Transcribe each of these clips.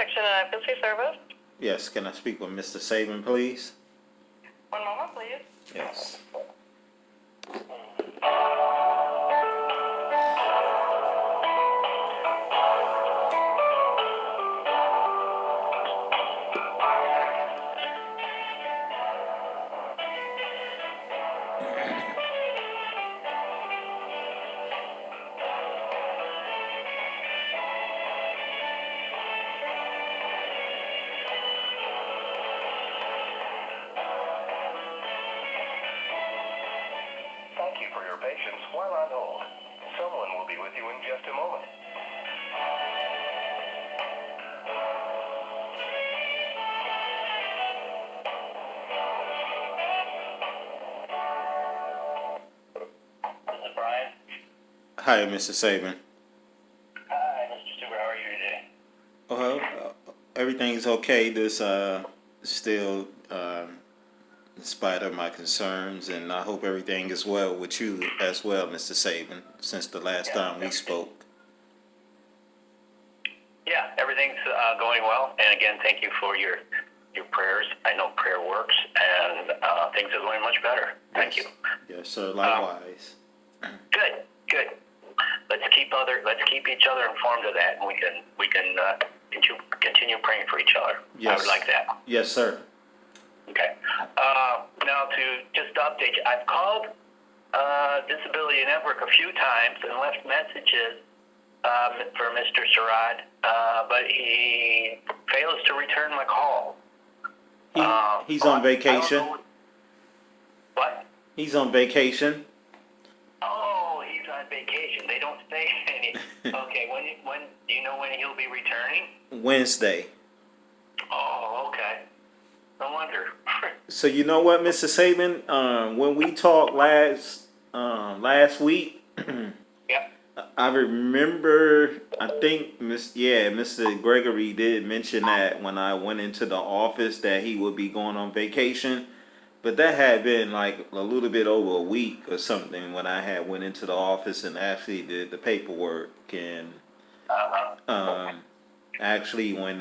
Rehabilitation and Advocacy Service. Yes, can I speak with Mr. Saban, please? One moment, please. Yes. Thank you for your patience while on hold. Someone will be with you in just a moment. This is Brian. Hi, Mr. Saban. Hi, Mr. Stewart. How are you today? Well, everything's okay. This still, in spite of my concerns, and I hope everything is well with you as well, Mr. Saban, since the last time we spoke. Yeah, everything's going well. And again, thank you for your prayers. I know prayer works, and things are going much better. Thank you. Yes, sir. Likewise. Good. Let's keep each other informed of that, and we can continue praying for each other. Yes. I would like that. Yes, sir. Okay. Now to just update you, I've called Disability Network a few times and left messages for Mr. Surratt, but he fails to return my call. He's on vacation. What? He's on vacation. Oh, he's on vacation. They don't say any. Okay. When do you know when he'll be returning? Wednesday. Oh, okay. No wonder. So you know what, Mr. Saban? When we talked last week, Yep. I remember. I think Mr. Gregory did mention that when I went into the office that he would be going on vacation, but that had been like a little bit over a week or something when I had went into the office and actually did the paperwork and actually when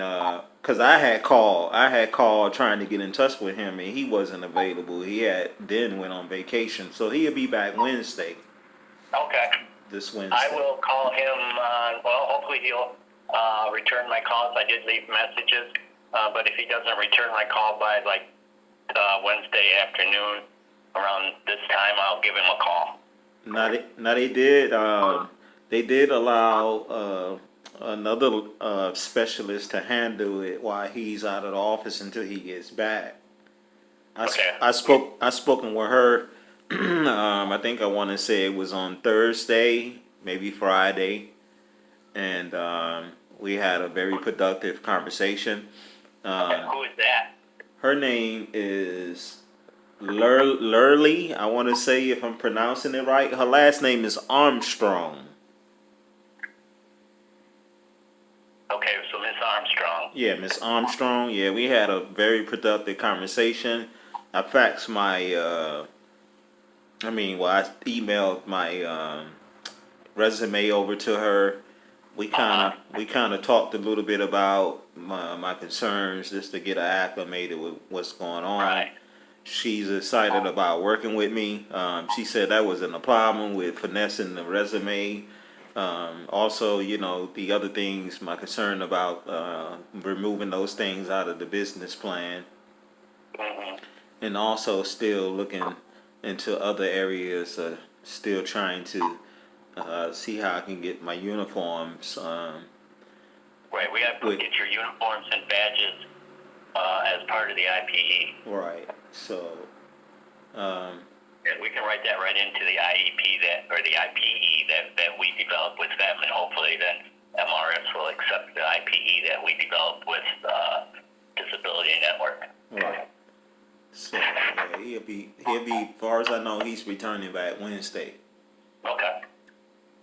because I had called trying to get in touch with him and he wasn't available. He had then went on vacation, so he'll be back Wednesday. Okay. This Wednesday. I will call him. Well, hopefully he'll return my calls. I did leave messages, but if he doesn't return my call by like Wednesday afternoon around this time, I'll give him a call. They did allow another specialist to handle it while he's out of the office until he gets back. I spoken with her. I think I want to say it was on Thursday, maybe Friday, and we had a very productive conversation. Who is that? Her name is Lurley. I want to say if I'm pronouncing it right. Her last name is Armstrong. Okay, so Miss Armstrong. Yeah, Miss Armstrong. Yeah, we had a very productive conversation. I faxed my. I emailed my resume over to her. We kind of talked a little bit about my concerns just to get her acclimated with what's going on. Right. She's excited about working with me. She said that wasn't a problem with finessing the resume. Also, the other things, my concern about removing those things out of the business plan. Mm-hmm. And also still looking into other areas, still trying to see how I can get my uniforms. Right, we have to get your uniforms and badges as part of the IPE. Right, so. And we can write that right into the IEP or the IPE that we develop with them, and hopefully then MRS will accept the IPE that we developed with Disability Network. Right. So yeah, he'll be. As far as I know, he's returning back Wednesday. Okay.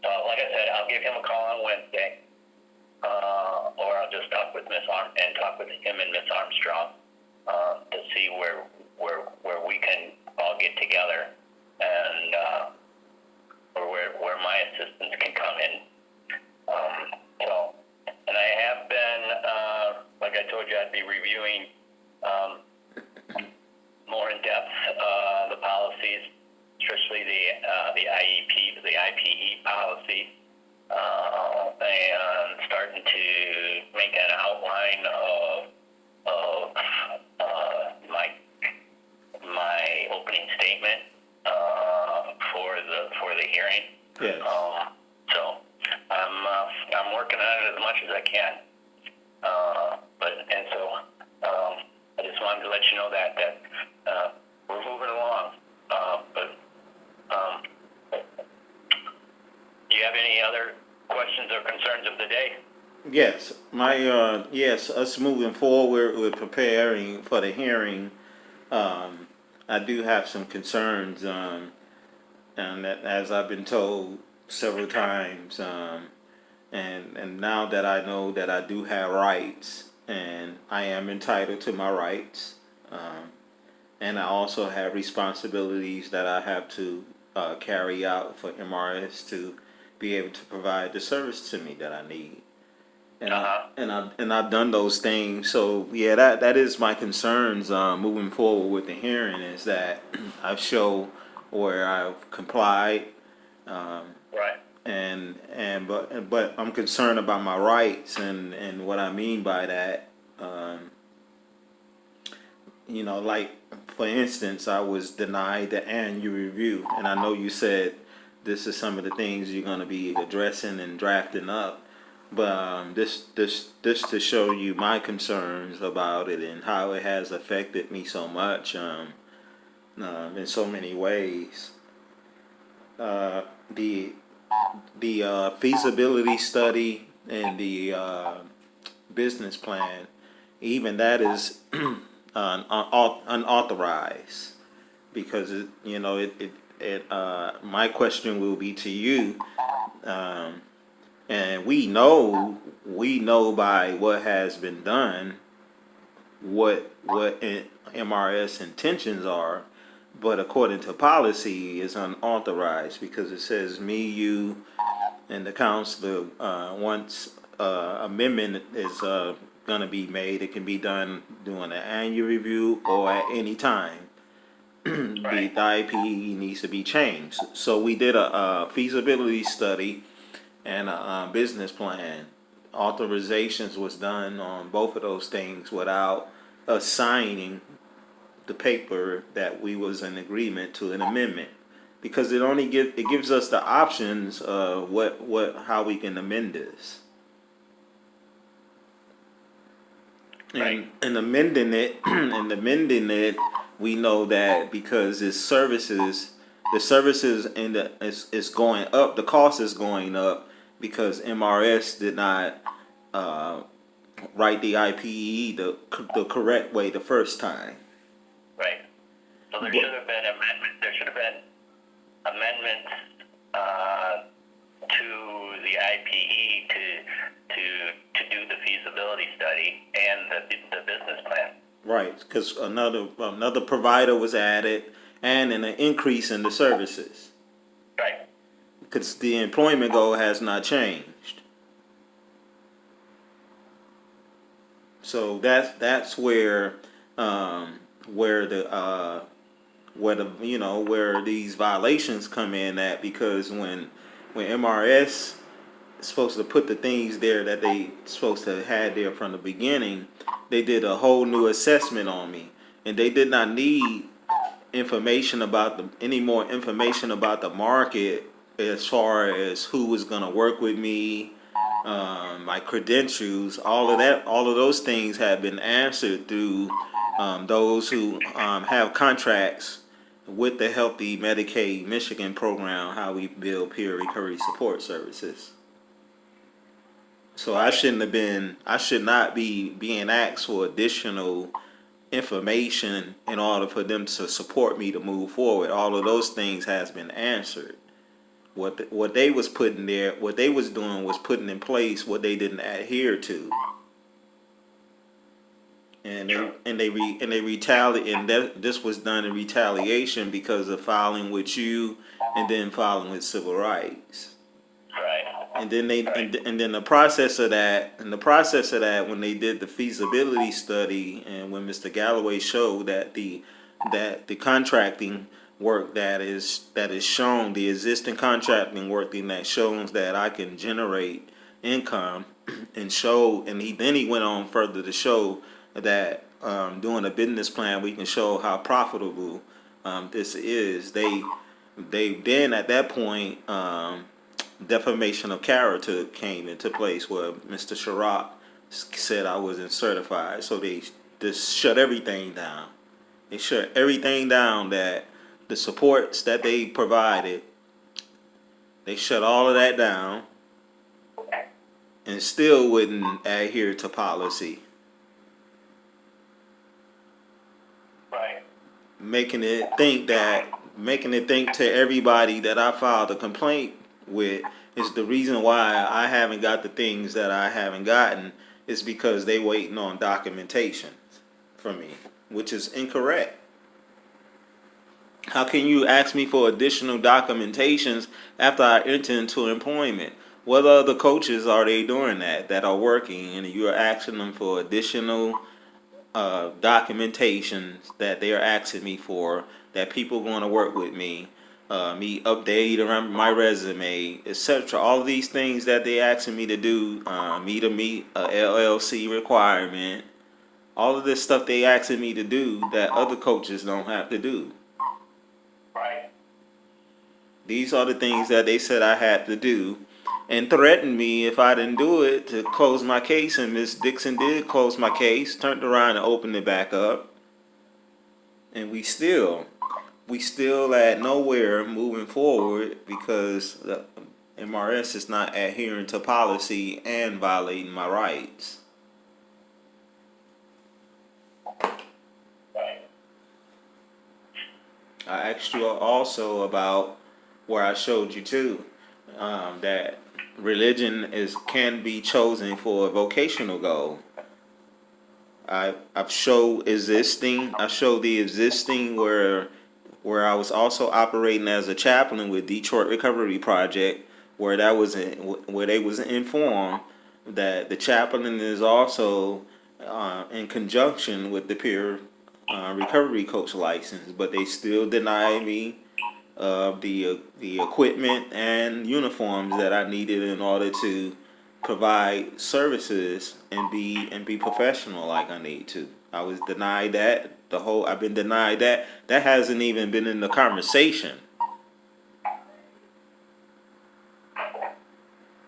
Like I said, I'll give him a call on Wednesday, or I'll just talk with talk with him and Miss Armstrong to see where we can all get together and or where my assistance can come in. And I have been Yes. So I'm working on it as much as I can. I just wanted to let you know that we're moving along. Do you have any other questions or concerns of the day? Yes, yes, us moving forward with preparing for the hearing, I do have some concerns, and that, as I've been told several times, and now that I know that I do have rights, and I am entitled to my rights, and I also have responsibilities that I have to carry out for MRS to be able to provide the service to me that I need. And I've done those things. So yeah, that is my concerns moving forward with the hearing, is that I've shown where I've complied, Right. but I'm concerned about my rights, and what I mean by that, like for instance, I was denied the annual review, and I know you said this is some of the things you're going to be addressing and drafting up. But this to show you my concerns about it and how it has affected me so much in so many ways. The feasibility study and the business plan, even that is unauthorized, because my question will be to you. And we know by what has been done what MRS intentions are, but according to policy is unauthorized, because it says me, you, and the council, once amendment is going to be made, it can be done during an annual review or at any time. The IPE needs to be changed. So we did a feasibility study and a business plan. Authorizations was done on both of those things without us signing the paper that we was in agreement to an amendment, because it gives us the options of how we can amend this. And amending it, we know that because the services is going up, the cost is going up, because MRS did not write the IPE the correct way the first time. Right. So there should have been amendments. There should have been amendments to the IPE to do the feasibility study and the business plan. Right, because another provider was added, and an increase in the services. Right. Because the employment goal has not changed. So that's where these violations come in at, because when MRS is supposed to put the things there that they supposed to have had there from the beginning, they did a whole new assessment on me, and they did not need any more information about the market, as far as who was going to work with me, my credentials. All of those things have been answered through those who have contracts with the Healthy Medicaid Michigan program, how we build peer recovery support services. So I should not be being asked for additional information in order for them to support me to move forward. All of those things has been answered. What they was putting there, what they was doing was putting in place what they didn't adhere to. And they retaliate, and this was done in retaliation because of filing with you, and then filing with civil rights. Right. And then the process of that, when they did the feasibility study, and when Mr. Galloway showed that the contracting work that is shown, the existing contracting work that shows that I can generate income, and he went on further to show that doing a business plan, we can show how profitable this is. They then at that point defamation of character came into place where Mr. Sharrock said I wasn't certified. So they just shut everything down. They shut everything down, that the supports that they provided, they shut all of that down and still wouldn't adhere to policy, Right. making it think to everybody that I filed a complaint with is the reason why I haven't got the things that I haven't gotten is because they waiting on documentation from me, which is incorrect. How can you ask me for additional documentations after I enter into employment? What other coaches are they doing that are working, and you're asking them for additional documentation that they are asking me for, that people going to work with me, me update my resume, etc. All of these things that they asking me to do, me to meet a LLC requirement, all of this stuff they asking me to do that other coaches don't have to do. Right. These are the things that they said I had to do, and threatened me if I didn't do it to close my case. And Miss Dixon did close my case, turned around and opened it back up, and we still at nowhere moving forward because the MRS is not adhering to policy and violating my rights. Right. I asked you also about where I showed you too, that religion can be chosen for a vocational goal. I showed the existing where I was also operating as a chaplain with Detroit Recovery Project, where where they was informed that the chaplain is also in conjunction with the peer recovery coach license, but they still deny me the equipment and uniforms that I needed in order to provide services and be professional like I need to. I was denied that. I've been denied that. That hasn't even been in the conversation.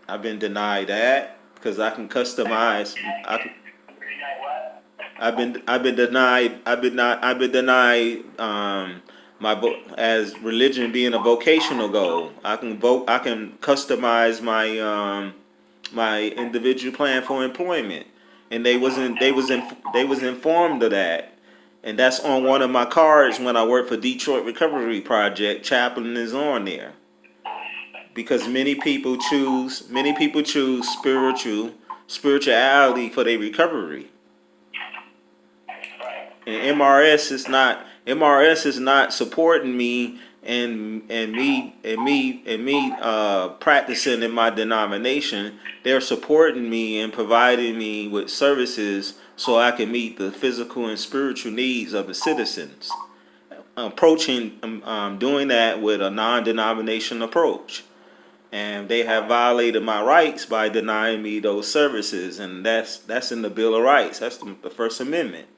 I've been denied that because I can customize. I've been denied. I've been denied as religion being a vocational goal. I can customize my my individual plan for employment, and they was informed of that, and that's on one of my cards when I work for Detroit Recovery Project. Chaplain is on there because many people choose spirituality for their recovery. And MRS is not supporting me and me practicing in my denomination. They're supporting me and providing me with services so I can meet the physical and spiritual needs of the citizens. Doing that with a non-denomination approach. And they have violated my rights by denying me those services, and that's in the Bill of Rights. That's the First Amendment.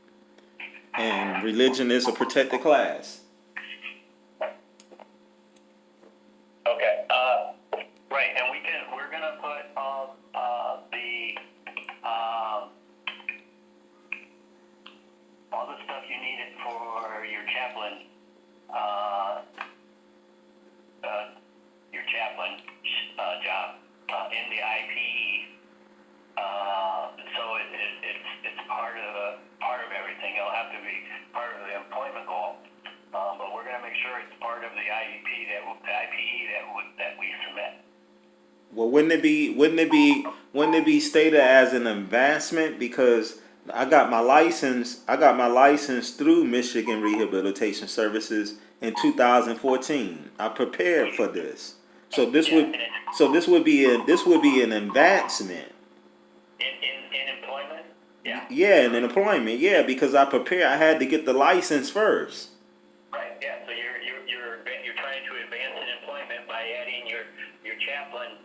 And religion is a protected class. Okay. Right, and we're gonna put all the stuff you needed for your chaplain, job in the IPE. So it's part of everything. It'll have to be part of the employment goal. But we're going to make sure it's part of the IEP that we submit. Well, wouldn't it be stated as an advancement? Because I got my license through Michigan Rehabilitation Services in 2014. I prepared for this. So this would be an advancement. In employment? Yeah. Yeah, in employment, yeah, because I had to get the license first. Right, yeah. So you're trying to advance in employment by adding your chaplain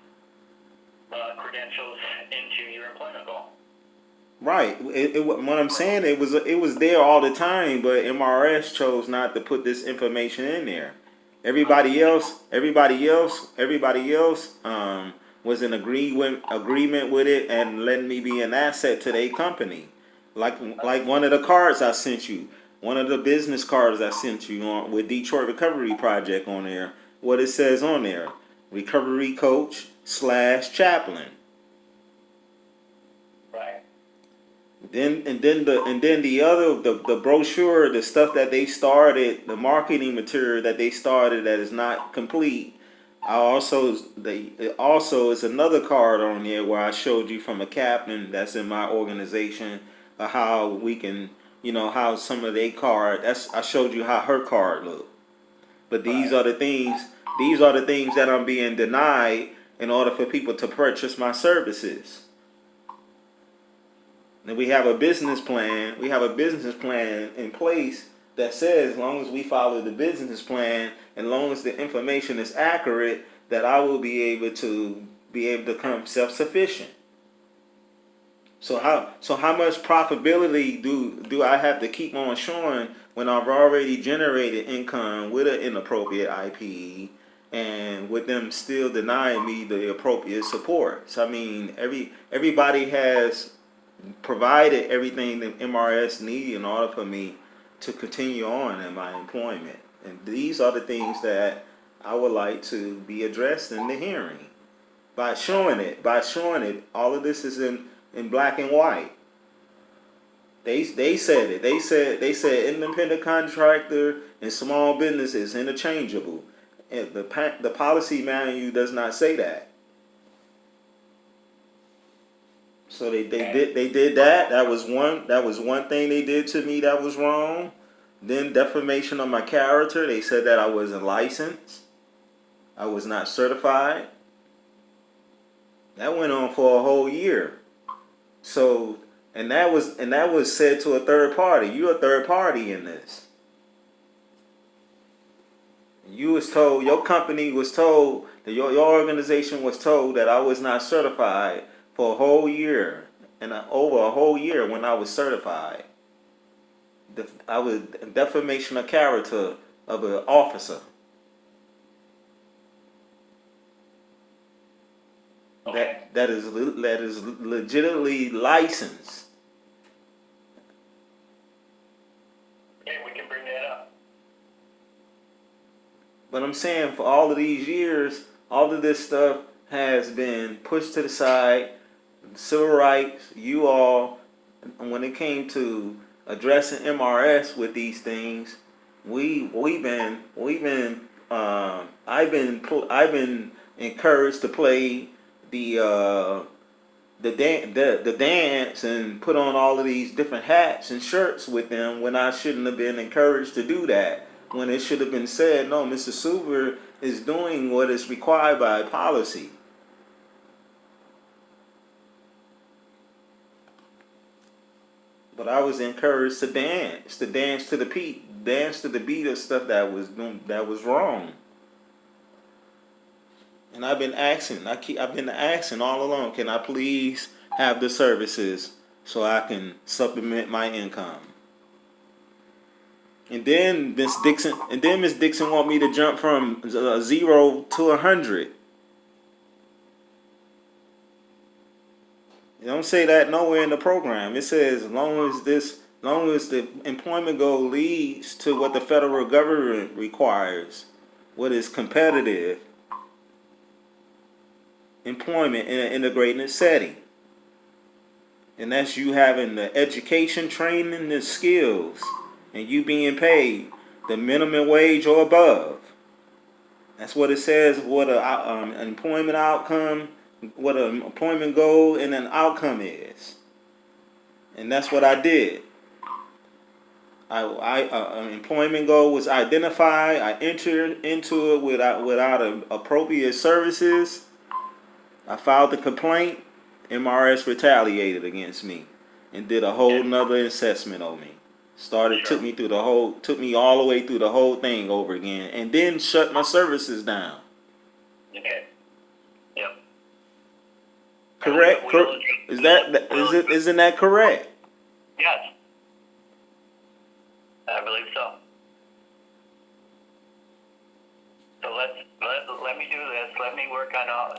credentials into your employment goal. Right. What I'm saying, it was there all the time, but MRS chose not to put this information in there. Everybody else was in agreement with it and letting me be an asset to their company. Like one of the cards I sent you, one of the business cards I sent you on with Detroit Recovery Project on there. What it says on there: recovery coach / chaplain. Right. Then the brochure, the stuff that they started, the marketing material that they started that is not complete. It also is another card on there where I showed you from a captain that's in my organization of how we can, how some of their card. I showed you how her card looked. But these are the things. These are the things that I'm being denied in order for people to purchase my services. And we have a business plan. We have a business plan in place that says, as long as we follow the business plan, and as long as the information is accurate, that I will be able to become self-sufficient. So how much profitability do I have to keep on showing when I've already generated income with an inappropriate IPE, and with them still denying me the appropriate support? So I mean, everybody has provided everything that MRS need in order for me to continue on in my employment. And these are the things that I would like to be addressed in the hearing. By showing it, all of this is in black and white. They said it. They said independent contractor and small business is interchangeable. And the policy manual does not say that. So they did that. That was one thing they did to me that was wrong. Then defamation of my character. They said that I wasn't licensed. I was not certified. That went on for a whole year. So and that was said to a third party. You're a third party in this. You was told, your company was told, that your organization was told that I was not certified for a whole year, and over a whole year when I was certified. I was defamation of character of an officer. Okay. That is legitimately licensed. Okay, we can bring that up. But I'm saying, for all of these years, all of this stuff has been pushed to the side. Civil rights, you all, when it came to addressing MRS with these things, I've been encouraged to play the dance and put on all of these different hats and shirts with them, when I shouldn't have been encouraged to do that. When it should have been said, no, Mr. Suber is doing what is required by policy. But I was encouraged to dance to the beat of stuff that was wrong. And I've been asking all along, can I please have the services so I can supplement my income? And then Miss Dixon want me to jump from 0 to 100. It don't say that nowhere in the program. It says as long as the employment goal leads to what the federal government requires, what is competitive employment in an integrated setting. And that's you having the education, training, and skills, and you being paid the minimum wage or above. That's what it says. What an employment outcome, what an employment goal and an outcome is. And that's what I did. An employment goal was identified. I entered into it without appropriate services. I filed the complaint. MRS retaliated against me and did a whole nother assessment on me. Took me all the way through the whole thing over again, and then shut my services down. Okay. Yep. Correct? Isn't that correct? Yes. I believe so. let me do this. Let me work on all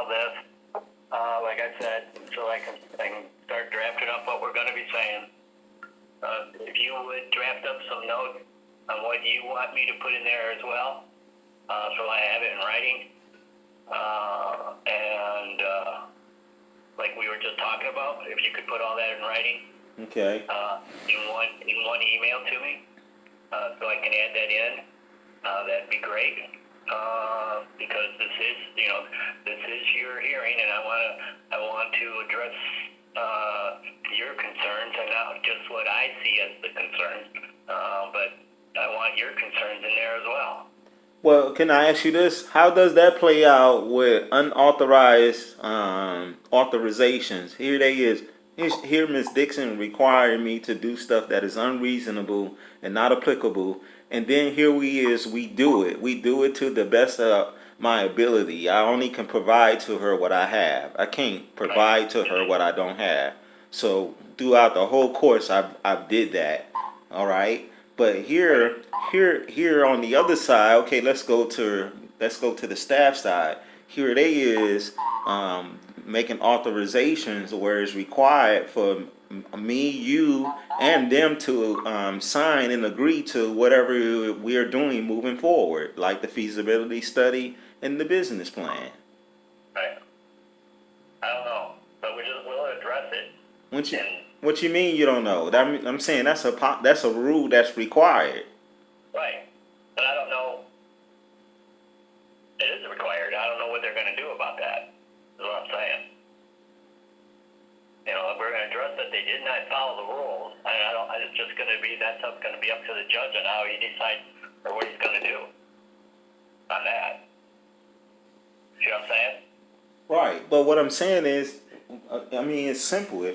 this. Like I said, so I can start drafting up what we're going to be saying. If you would draft up some notes on what you want me to put in there as well, so I have it in writing, and like we were just talking about, if you could put all that in writing, Okay. in one email to me, so I can add that in, that'd be great. Because this is your hearing, and I want to address your concerns, and not just what I see as the concerns, but I want your concerns in there as well. Well, can I ask you this? How does that play out with unauthorized authorizations? Here they is. Here Ms. Dixon requiring me to do stuff that is unreasonable and not applicable. And then here we do it. We do it to the best of my ability. I only can provide to her what I have. I can't provide to her what I don't have. So throughout the whole course, I did that. All right. But here on the other side, okay, let's go to the staff side. Here they is making authorizations where it's required for me, you, and them to sign and agree to whatever we are doing moving forward, like the feasibility study and the business plan. Right. I don't know, but we'll address it. What you mean you don't know? I'm saying that's a rule that's required. Right, but I don't know. It is required. I don't know what they're going to do about that. Is what I'm saying. We're going to address that they did not follow the rules, and it's just going to be that's going to be up to the judge on how he decides or what he's going to do on that. See what I'm saying? Right, but what I'm saying is, I mean, it's simple.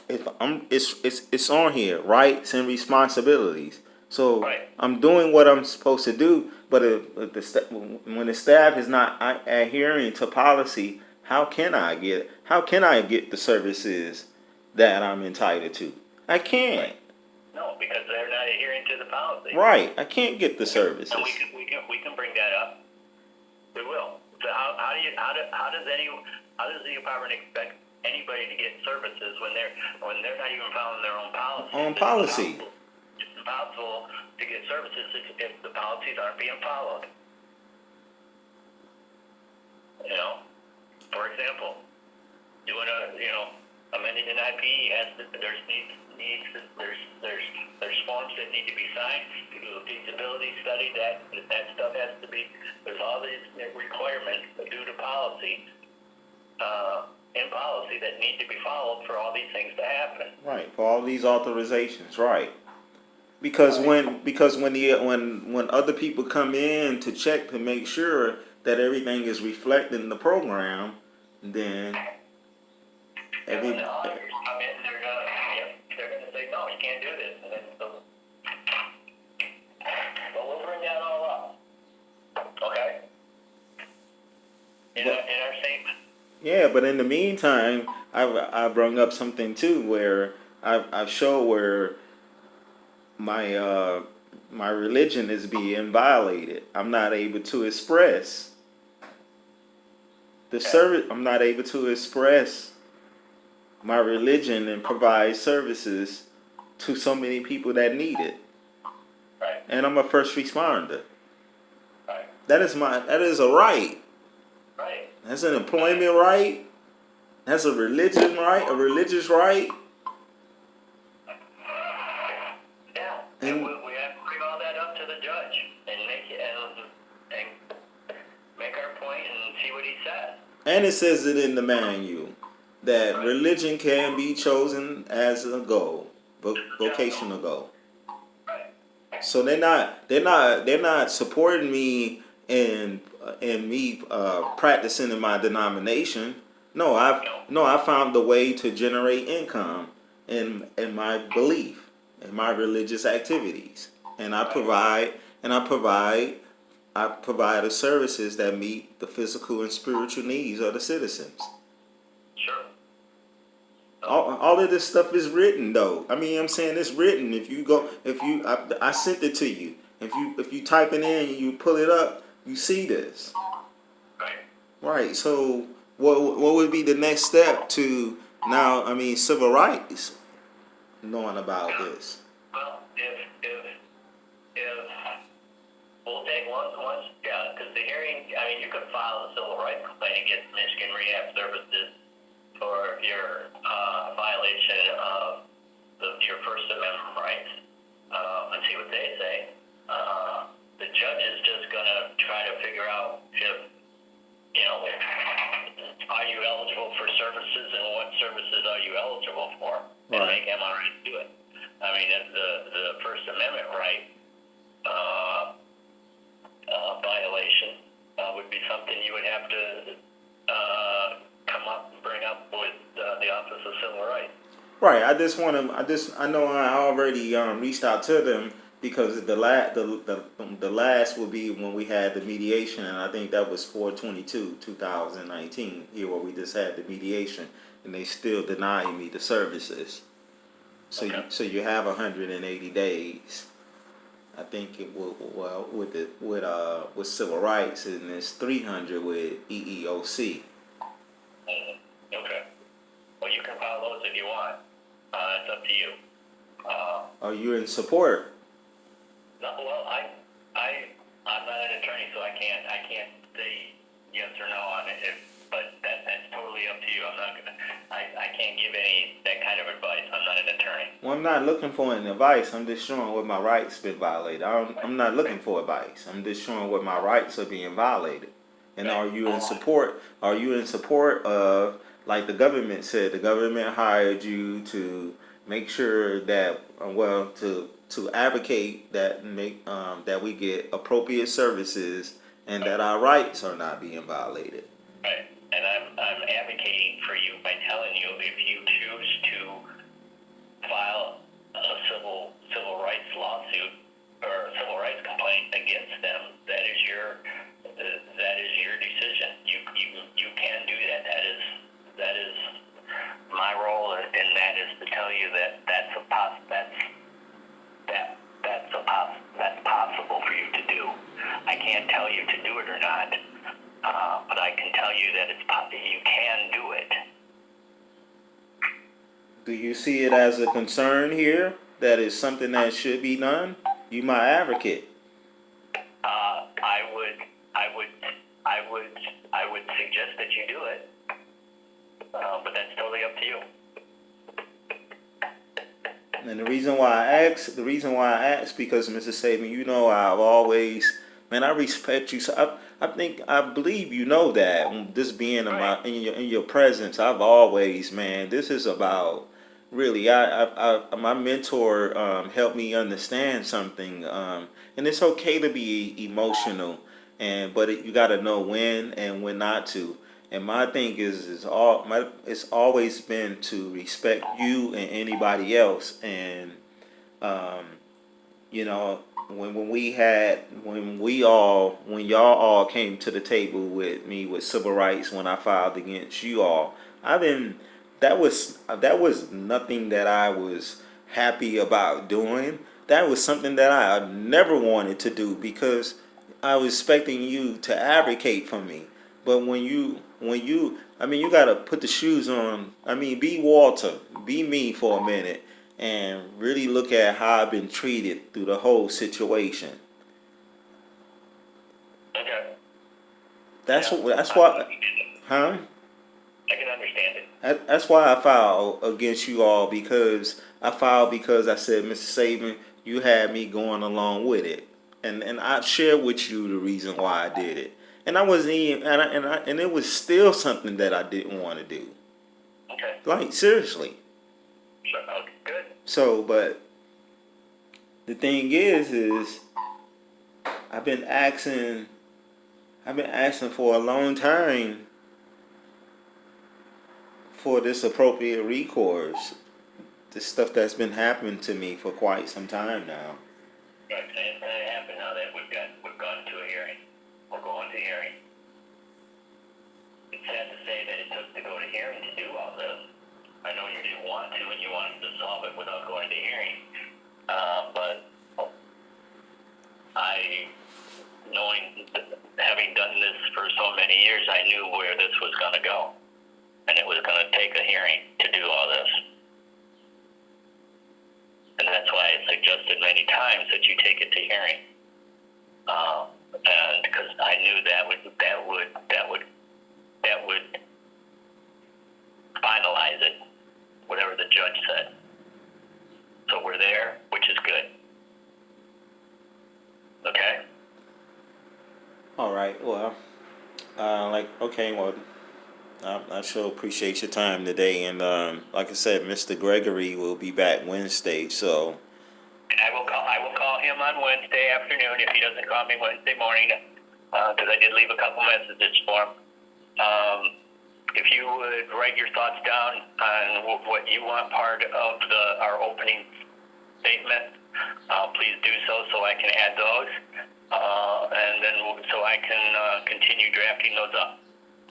It's on here, rights and responsibilities. So right. I'm doing what I'm supposed to do, but when the staff is not adhering to policy, how can I get the services that I'm entitled to? I can't. Right. No, because they're not adhering to the policy. Right, I can't get the services. And we can bring that up. We will. So how does the department expect anybody to get services when they're not even following their own policy? It's impossible to get services if the policies aren't being followed. For example, doing amending an IP there's forms that need to be signed to do a feasibility study. That stuff has to be. There's all these requirements due to policy. In policy that need to be followed for all these things to happen. Right, for all these authorizations, right? Because when other people come in to check to make sure that everything is reflected in the program, then when the auditors come in, they're gonna say no, you can't do this, and then so we'll bring that all up. Okay. In our statement. Yeah, but in the meantime, I brought up something too where I've showed where my religion is being violated. I'm not able to express the service. I'm not able to express my religion and provide services to so many people that need it. Right. And I'm a first responder. Right. That is a right. Right. That's an employment right. That's a religious right. Yeah. And we have to bring all that up to the judge and make our point and see what he says. And it says it in the manual that religion can be chosen as a goal, vocational goal. Right. So they're not supporting me in me practicing in my denomination. No, I found a way to generate income in my belief, in my religious activities, and I provide the services that meet the physical and spiritual needs of the citizens. Sure. All of this stuff is written, though. I mean, I'm saying it's written. I sent it to you. If you type it in and you pull it up, you see this. Right. Right. So what would be the next step to now? I mean, civil rights knowing about this. Well, if we'll take once, yeah, because the hearing, I mean, you could file a civil rights complaint against Michigan Rehab Services for your violation of your First Amendment rights, and see what they say. The judge is just going to try to figure out if, are you eligible for services and what services are you eligible for, and Right. make MRI do it. I mean, the First Amendment right violation would be something you would have to come up and bring up with the Office of Civil Rights. Right. I know I already reached out to them because the last will be when we had the mediation, and I think that was 4/22/2019 here where we just had the mediation, and they still denying me the services. So Okay. you have 180 days. I think it will, well, with civil rights, and it's 300 with EEOC. Okay. Well, you can file those if you want. It's up to you. Are you in support? No, well, I'm not an attorney, so I can't say yes or no on it. But that's totally up to you. I can't give any that kind of advice. I'm not an attorney. Well, I'm not looking for an advice. I'm just showing what my rights been violated. I'm not looking for advice. I'm just showing what my rights are being violated. And are you in support? Are you in support of, like the government said, the government hired you to make sure that, to advocate that that we get appropriate services and that our rights are not being violated. Right. And I'm advocating for you by telling you if you choose to file a civil rights lawsuit or a civil rights complaint against them, that is your decision. You can do that. That is my role, and that is to tell you that that's possible for you to do. I can't tell you to do it or not, but I can tell you that you can do it. Do you see it as a concern here that is something that should be done? You my advocate. I would suggest that you do it, but that's totally up to you. And the reason why I ask, because Mrs. Saban, I've always, man, I respect you. So I believe that. This being in your presence, I've always, man, this is about really. My mentor helped me understand something, and it's okay to be emotional, but you got to know when and when not to. And my thing it's always been to respect you and anybody else. And when y'all all came to the table with me with civil rights when I filed against you all, that was nothing that I was happy about doing. That was something that I never wanted to do because I was expecting you to advocate for me. But when you gotta put the shoes on. Be Walter, be me for a minute, and really look at how I've been treated through the whole situation. Okay. That's Yeah. why, huh? I can understand it. That's why I filed against you all, because I said, Mr. Saban, you had me going along with it, and I shared with you the reason why I did it. And I wasn't even, and it was still something that I didn't want to do. Okay. Like, seriously. Sure. Okay. Good. So, but the thing is I've been asking for a long time for this appropriate recourse. The stuff that's been happening to me for quite some time now. Right. And it's going to happen now that we've gone to a hearing. We're going to hearing. It's sad to say that it took to go to hearing to do all this. I know you didn't want to, and you wanted to solve it without going to hearing. But having done this for so many years, I knew where this was going to go. And it was going to take a hearing to do all this. And that's why I suggested many times that you take it to hearing. And because I knew that would finalize it, whatever the judge said. So we're there, which is good. Okay? All right. Well, I sure appreciate your time today. And like I said, Mr. Gregory will be back Wednesday. So. And I will call him on Wednesday afternoon if he doesn't call me Wednesday morning, because I did leave a couple messages for him. If you would write your thoughts down on what you want part of our opening statement, please do so I can add those, and then so I can continue drafting those up.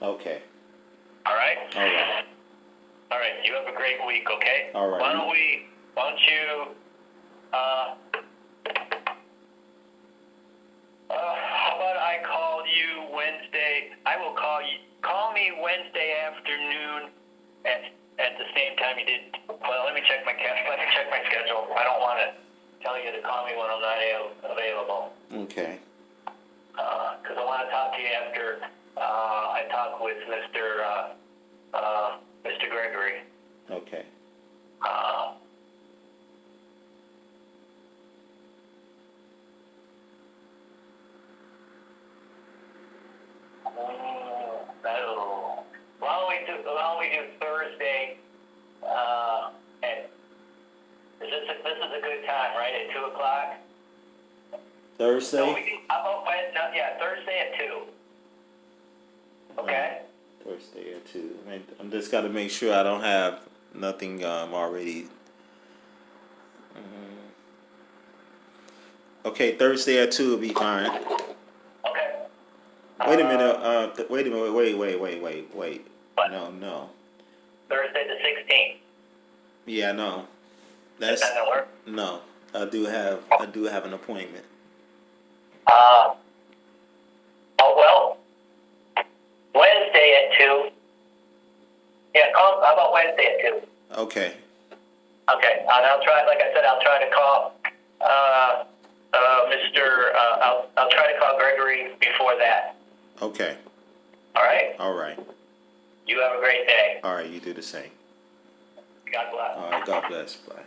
Okay. All right? All right. All right. You have a great week, okay? All right. Why don't you how about I call you Wednesday? I will call you. Call me Wednesday afternoon at the same time you did. Well, let me check my schedule. I don't want to tell you to call me when I'm not available. Okay. Because I want to talk to you after I talk with Mr. Gregory. Okay. Why don't we do Thursday? And this is a good time, right? At 2:00. Thursday. So Thursday at 2. Okay. Thursday at 2. I'm just got to make sure I don't have nothing already. Okay, Thursday at 2 will be fine. Okay. Wait a minute. Wait a minute. Wait. What? No. Thursday the 16th. Yeah, no. That's not gonna work. No. I do have an appointment. Wednesday at 2. Yeah, how about Wednesday at 2? Okay. Okay, and I'll try. Like I said, I'll try to call I'll try to call Gregory before that. Okay. All right. All right. You have a great day. All right. You do the same. God bless. All right. God bless. Bye.